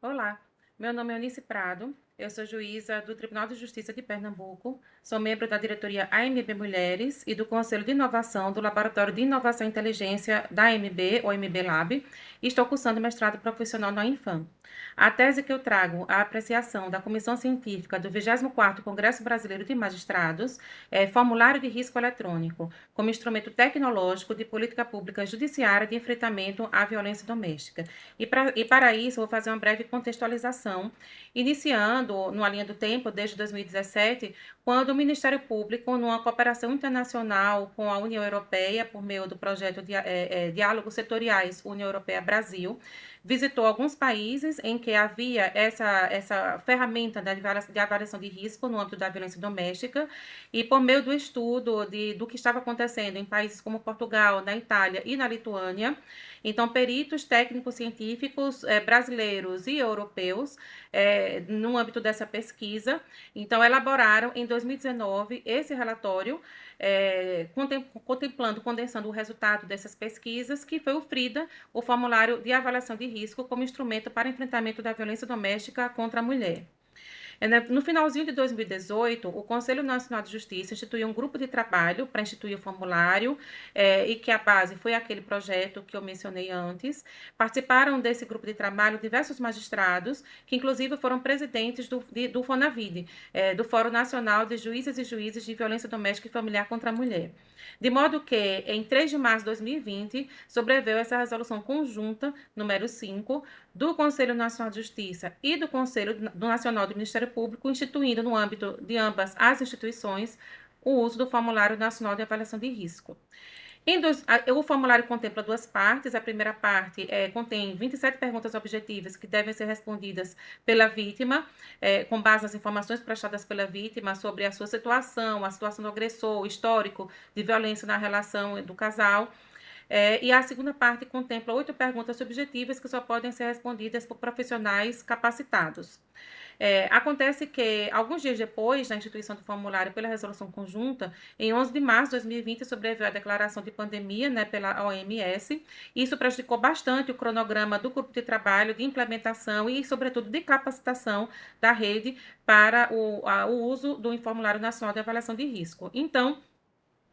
Olá, meu nome é Eunice Prado, eu sou juíza do Tribunal de Justiça de Pernambuco, sou membro da diretoria AMB Mulheres e do Conselho de Inovação do Laboratório de Inovação e Inteligência da AMB, ou AMB Lab, e estou cursando mestrado profissional na Infam. A tese que eu trago à apreciação da Comissão Científica do 24º Congresso Brasileiro de Magistrados é Formulário de Risco Eletrônico, como instrumento tecnológico de política pública judiciária de enfrentamento à violência doméstica. E para isso, vou fazer uma breve contextualização, iniciando numa linha do tempo, desde 2017, quando o Ministério Público, numa cooperação internacional com a União Europeia, por meio do projeto de Diálogos Setoriais União Europeia-Brasil, visitou alguns países em que havia essa ferramenta de avaliação de risco no âmbito da violência doméstica, e por meio do estudo do que estava acontecendo em países como Portugal, na Itália e na Lituânia, então, peritos técnicos científicos brasileiros e europeus, no âmbito dessa pesquisa, então, elaboraram em 2019 esse relatório, contemplando, condensando o resultado dessas pesquisas, que foi o FRIDA, o Formulário de Avaliação de Risco, como instrumento para enfrentamento da violência doméstica contra a mulher. No finalzinho de 2018, o Conselho Nacional de Justiça instituiu um grupo de trabalho para instituir o formulário, e que a base foi aquele projeto que eu mencionei antes. Participaram desse grupo de trabalho diversos magistrados, que inclusive foram presidentes do FONAVID, do Fórum Nacional de Juízes e Juízes de Violência Doméstica e Familiar contra a Mulher. De modo que, em 3 de março de 2020, sobreveio essa resolução conjunta, número 5, do Conselho Nacional de Justiça e do Conselho Nacional do Ministério Público, instituindo no âmbito de ambas as instituições o uso do Formulário Nacional de Avaliação de Risco. O formulário contempla duas partes. A primeira parte contém 27 perguntas objetivas que devem ser respondidas pela vítima, com base nas informações prestadas pela vítima sobre a sua situação, a situação do agressor, o histórico de violência na relação do casal. E a segunda parte contempla 8 perguntas subjetivas que só podem ser respondidas por profissionais capacitados. Acontece que, alguns dias depois da instituição do formulário pela resolução conjunta, em 11 de março de 2020, sobreveio a declaração de pandemia, né, pela OMS. Isso prejudicou bastante o cronograma do grupo de trabalho, de implementação e, sobretudo, de capacitação da rede para o uso do Formulário Nacional de Avaliação de Risco. Então,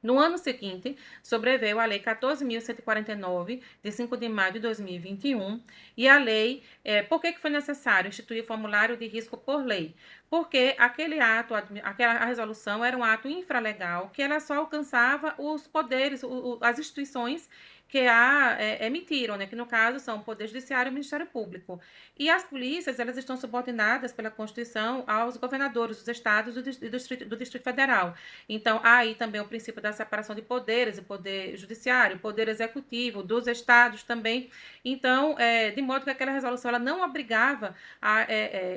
no ano seguinte, sobreveio a Lei 14.149, de 5 de maio de 2021, e a lei, por que foi necessário instituir o formulário de risco por lei? Porque aquela resolução era um ato infralegal, que ela só alcançava os poderes, as instituições que emitiram, né, que no caso são o Poder Judiciário e o Ministério Público. E as polícias, elas estão subordinadas pela Constituição aos governadores dos estados e do Distrito Federal. Então, há aí também o princípio da separação de poderes, o poder judiciário, o poder executivo, dos estados também. Então, de modo que aquela resolução ela não obrigava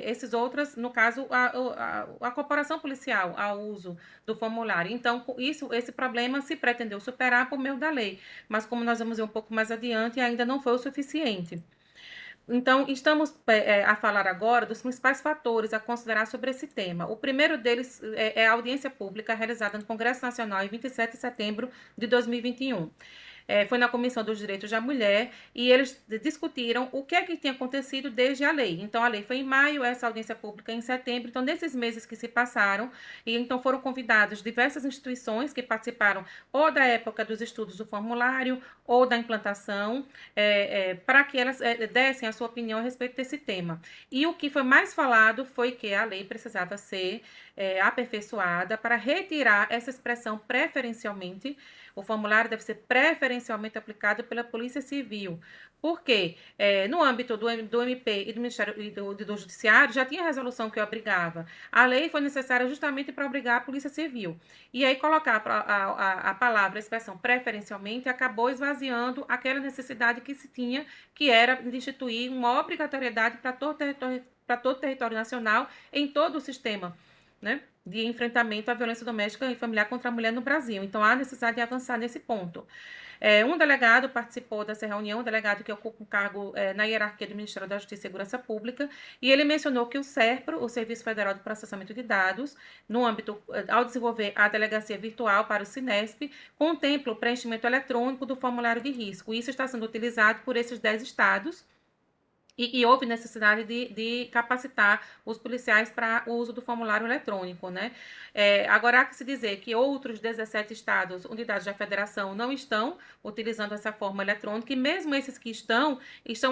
esses outros, no caso, a corporação policial, ao uso do formulário. Então, esse problema se pretendeu superar por meio da lei, mas como nós vamos ver um pouco mais adiante, ainda não foi o suficiente. Então, estamos a falar agora dos principais fatores a considerar sobre esse tema. O primeiro deles é a audiência pública realizada no Congresso Nacional em 27 de setembro de 2021. Foi na Comissão dos Direitos da Mulher, e eles discutiram o que é que tinha acontecido desde a lei. Então, a lei foi em maio, essa audiência pública em setembro. Então, nesses meses que se passaram, e então foram convidadas diversas instituições que participaram ou da época dos estudos do formulário ou da implantação, para que elas dessem a sua opinião a respeito desse tema. E o que foi mais falado foi que a lei precisava ser aperfeiçoada para retirar essa expressão preferencialmente. O formulário deve ser preferencialmente aplicado pela Polícia Civil. Por quê? No âmbito do MP e do Ministério e do Judiciário, já tinha resolução que obrigava. A lei foi necessária justamente para obrigar a Polícia Civil. E aí colocar a palavra, a expressão preferencialmente, acabou esvaziando aquela necessidade que se tinha, que era de instituir uma obrigatoriedade para todo o território nacional, em todo o sistema, né, de enfrentamento à violência doméstica e familiar contra a mulher no Brasil. Então, há necessidade de avançar nesse ponto. Um delegado participou dessa reunião, um delegado que ocupa um cargo na hierarquia do Ministério da Justiça e Segurança Pública, e ele mencionou que o SERPRO, o Serviço Federal de Processamento de Dados, no âmbito, ao desenvolver a delegacia virtual para o Sinesp, contempla o preenchimento eletrônico do formulário de risco. Isso está sendo utilizado por esses 10 estados, E houve necessidade de capacitar os policiais para o uso do formulário eletrônico, né? Agora, há que se dizer que outros 17 estados, unidades da federação, não estão utilizando essa forma eletrônica, e mesmo esses que estão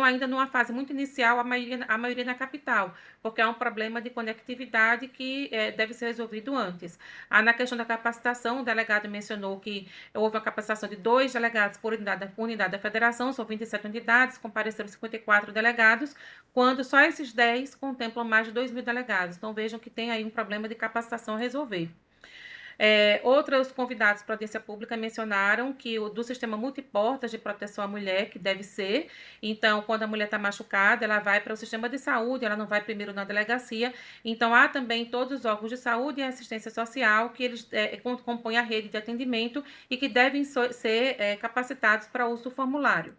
ainda numa fase muito inicial, a maioria na capital, porque é um problema de conectividade que deve ser resolvido antes. Na questão da capacitação, o delegado mencionou que houve uma capacitação de 2 delegados por unidade da federação, são 27 unidades, compareceram 54 delegados, quando só esses 10 contemplam mais de 2.000 delegados. Então, vejam que tem aí um problema de capacitação a resolver. Outros convidados para a audiência pública mencionaram que o do sistema multiportas de proteção à mulher, que deve ser, então, quando a mulher está machucada, ela vai para o sistema de saúde, ela não vai primeiro na delegacia. Então, há também todos os órgãos de saúde e assistência social que eles compõem a rede de atendimento e que devem ser capacitados para o uso do formulário.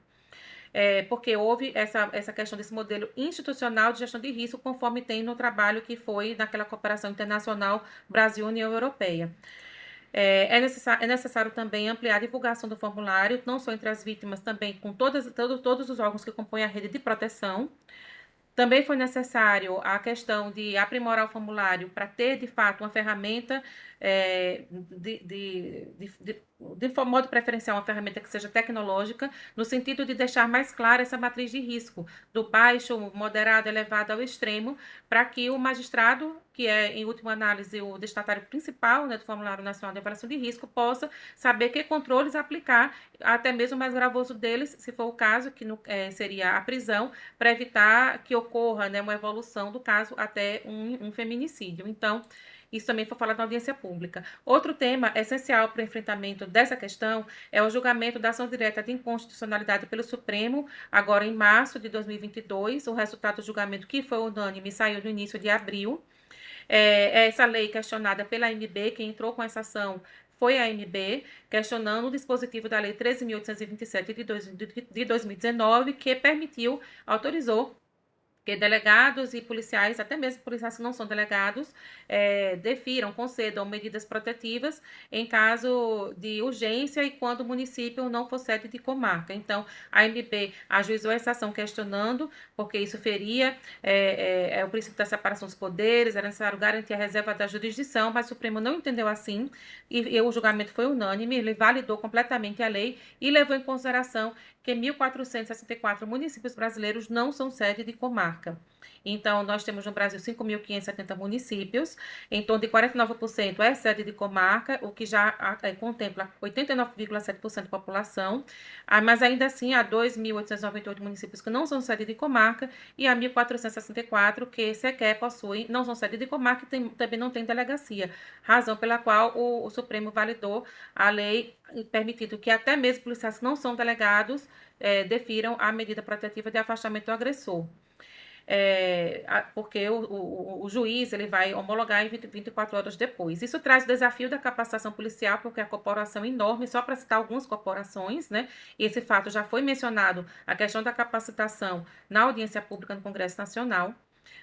Porque houve essa questão desse modelo institucional de gestão de risco, conforme tem no trabalho que foi naquela cooperação internacional Brasil-União Europeia. É necessário também ampliar a divulgação do formulário, não só entre as vítimas, também com todos os órgãos que compõem a rede de proteção. Também foi necessário a questão de aprimorar o formulário para ter, de fato, uma ferramenta, de modo preferencial, uma ferramenta que seja tecnológica, no sentido de deixar mais clara essa matriz de risco, do baixo, moderado, elevado ao extremo, para que o magistrado, que é, em última análise, o destinatário principal, né, do Formulário Nacional de Avaliação de Risco, possa saber que controles aplicar, até mesmo o mais gravoso deles, se for o caso, que seria a prisão, para evitar que ocorra, né, uma evolução do caso até um feminicídio. Então, isso também foi falado na audiência pública. Outro tema essencial para o enfrentamento dessa questão é o julgamento da ação direta de inconstitucionalidade pelo Supremo, agora em março de 2022. O resultado do julgamento, que foi unânime, saiu no início de abril. Essa lei questionada pela AMB, quem entrou com essa ação foi a AMB, questionando o dispositivo da Lei 13.827 de 2019, que autorizou que delegados e policiais, até mesmo policiais que não são delegados, defiram, concedam medidas protetivas em caso de urgência e quando o município não for sede de comarca. Então, a AMB ajuizou essa ação questionando, porque isso feria o princípio da separação dos poderes, era necessário garantir a reserva da jurisdição, mas o Supremo não entendeu assim, e o julgamento foi unânime, ele validou completamente a lei e levou em consideração que 1.464 municípios brasileiros não são sede de comarca. Então, nós temos no Brasil 5.570 municípios, em torno de 49% é sede de comarca, o que já contempla 89,7% da população, mas ainda assim há 2.898 municípios que não são sede de comarca e há 1.464 que sequer possuem, não são sede de comarca e também não tem delegacia, razão pela qual o Supremo validou a lei, permitindo que até mesmo policiais que não são delegados defiram a medida protetiva de afastamento do agressor. Porque o juiz ele vai homologar em 24 horas depois. Isso traz o desafio da capacitação policial, porque a corporação é enorme, só para citar algumas corporações, né? E esse fato já foi mencionado, a questão da capacitação na audiência pública no Congresso Nacional.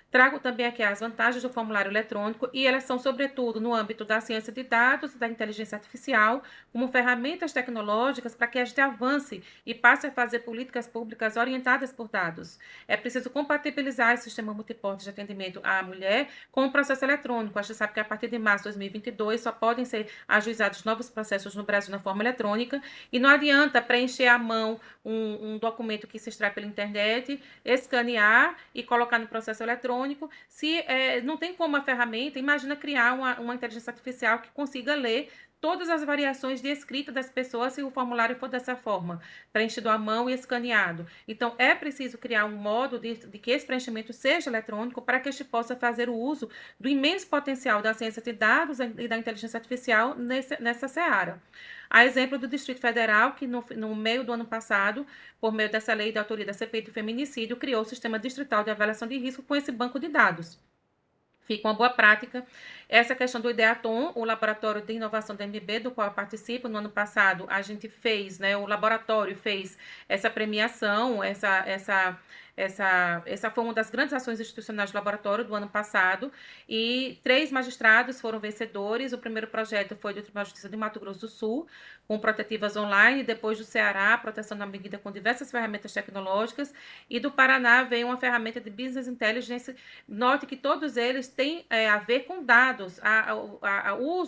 Trago também aqui as vantagens do formulário eletrônico e elas são, sobretudo, no âmbito da ciência de dados e da inteligência artificial, como ferramentas tecnológicas para que a gente avance e passe a fazer políticas públicas orientadas por dados. É preciso compatibilizar esse sistema multiporte de atendimento à mulher com o processo eletrônico. A gente sabe que a partir de março de 2022 só podem ser ajuizados novos processos no Brasil na forma eletrônica e não adianta preencher à mão um documento que se extrai pela internet, escanear e colocar no processo eletrônico. Se não tem como a ferramenta, imagina criar uma inteligência artificial que consiga ler todas as variações de escrita das pessoas se o formulário for dessa forma, preenchido à mão e escaneado. Então, é preciso criar um modo de que esse preenchimento seja eletrônico para que a gente possa fazer o uso do imenso potencial da ciência de dados e da inteligência artificial nessa seara. A exemplo do Distrito Federal, que no meio do ano passado, por meio dessa lei de autoria da CPI do feminicídio, criou o Sistema Distrital de Avaliação de Risco com esse banco de dados. Fica uma boa prática. Essa questão do IDEATOM, o Laboratório de Inovação da MB, do qual eu participo, no ano passado, a gente fez, né, o laboratório fez essa premiação, Essa foi uma das grandes ações institucionais do laboratório do ano passado, e 3 magistrados foram vencedores. O primeiro projeto foi do Tribunal de Justiça de Mato Grosso do Sul, com protetivas online, depois do Ceará, proteção na medida com diversas ferramentas tecnológicas, e do Paraná veio uma ferramenta de Business Intelligence. Note que todos eles têm a ver com dados,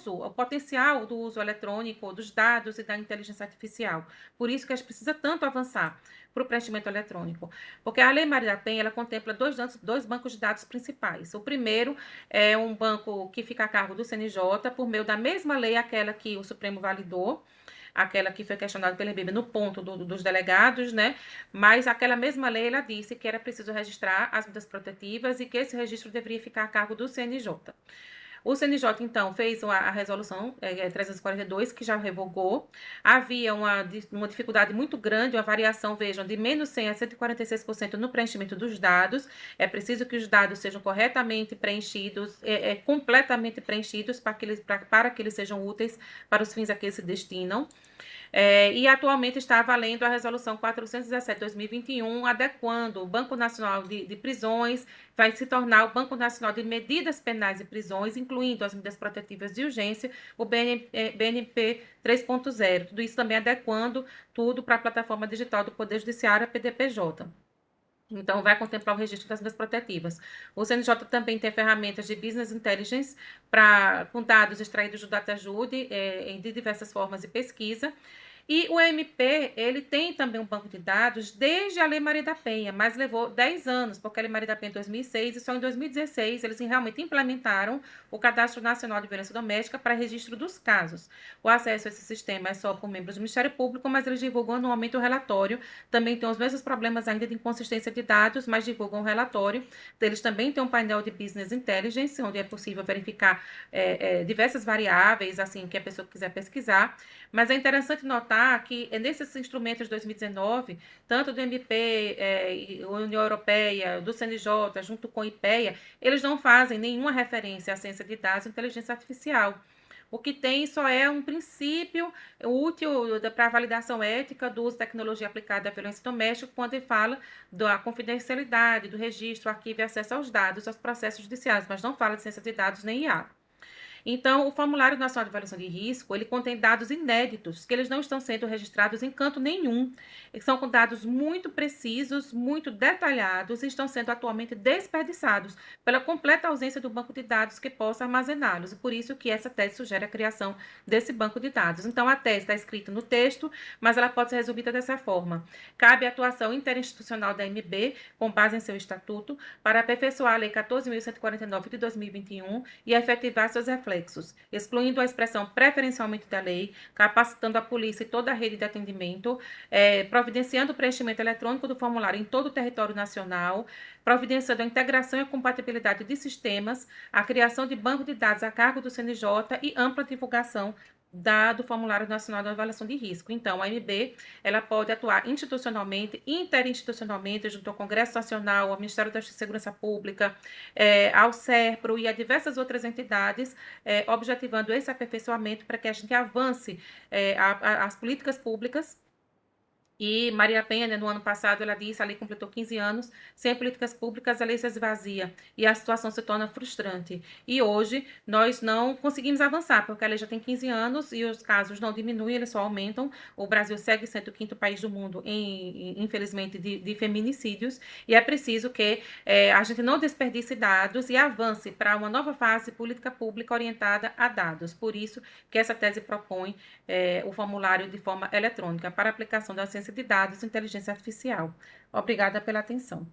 o potencial do uso eletrônico dos dados e da inteligência artificial. Por isso que a gente precisa tanto avançar para o preenchimento eletrônico, porque a Lei Maria da Penha ela contempla dois bancos de dados principais. O primeiro é um banco que fica a cargo do CNJ, por meio da mesma lei, aquela que o Supremo validou, aquela que foi questionada pela IBB no ponto dos delegados, né? Mas aquela mesma lei, ela disse que era preciso registrar as medidas protetivas e que esse registro deveria ficar a cargo do CNJ. O CNJ, então, fez a resolução 342, que já revogou. Havia uma dificuldade muito grande, uma variação, vejam, de menos 100 a 146% no preenchimento dos dados. É preciso que os dados sejam corretamente preenchidos, completamente preenchidos, para que eles sejam úteis para os fins a que se destinam. E atualmente está valendo a Resolução 417/2021, adequando o Banco Nacional de Prisões, vai se tornar o Banco Nacional de Medidas Penais e Prisões, incluindo as medidas protetivas de urgência, o BNP 3.0. Tudo isso também adequando tudo para a plataforma digital do Poder Judiciário, a PDPJ. Então, vai contemplar o registro das medidas protetivas. O CNJ também tem ferramentas de Business Intelligence com dados extraídos do DataJude de diversas formas de pesquisa. E o MP, ele tem também um banco de dados desde a Lei Maria da Penha, mas levou 10 anos, porque a Lei Maria da Penha em 2006 e só em 2016 eles realmente implementaram o Cadastro Nacional de Violência Doméstica para registro dos casos. O acesso a esse sistema é só por membros do Ministério Público, mas eles divulgam anualmente o relatório. Também tem os mesmos problemas ainda de inconsistência de dados, mas divulgam o relatório. Eles também têm um painel de Business Intelligence, onde é possível verificar diversas variáveis, assim, que a pessoa quiser pesquisar. Mas é interessante notar que nesses instrumentos de 2019, tanto do MP, União Europeia, do CNJ, junto com o IPEA, eles não fazem nenhuma referência à ciência de dados e inteligência artificial. O que tem só é um princípio útil para a validação ética do uso de tecnologia aplicada à violência doméstica, quando ele fala da confidencialidade, do registro, arquivo e acesso aos dados, aos processos judiciais, mas não fala de ciência de dados nem IA. Então, o Formulário Nacional de Avaliação de Risco, ele contém dados inéditos, que eles não estão sendo registrados em canto nenhum. Eles são com dados muito precisos, muito detalhados e estão sendo atualmente desperdiçados pela completa ausência do banco de dados que possa armazená-los. E por isso que essa tese sugere a criação desse banco de dados. Então, a tese está escrita no texto, mas ela pode ser resumida dessa forma. Cabe a atuação interinstitucional da MB, com base em seu estatuto, para aperfeiçoar a Lei 14.149 de 2021 e efetivar seus reflexos, excluindo a expressão preferencialmente da lei, capacitando a polícia e toda a rede de atendimento, providenciando o preenchimento eletrônico do formulário em todo o território nacional, providenciando a integração e a compatibilidade de sistemas, a criação de banco de dados a cargo do CNJ e ampla divulgação do Formulário Nacional de Avaliação de Risco. Então, a AMB, ela pode atuar institucionalmente, interinstitucionalmente, junto ao Congresso Nacional, ao Ministério da Segurança Pública, ao SERPRO e a diversas outras entidades, objetivando esse aperfeiçoamento para que a gente avance as políticas públicas. E Maria Penha, né, no ano passado, ela disse, a lei completou 15 anos, sem políticas públicas a lei se esvazia e a situação se torna frustrante. E hoje nós não conseguimos avançar, porque a lei já tem 15 anos e os casos não diminuem, eles só aumentam. O Brasil segue sendo o quinto país do mundo, infelizmente, de feminicídios, e é preciso que a gente não desperdice dados e avance para uma nova fase política pública orientada a dados. Por isso que essa tese propõe o formulário de forma eletrônica para aplicação da ciência de dados e inteligência artificial. Obrigada pela atenção.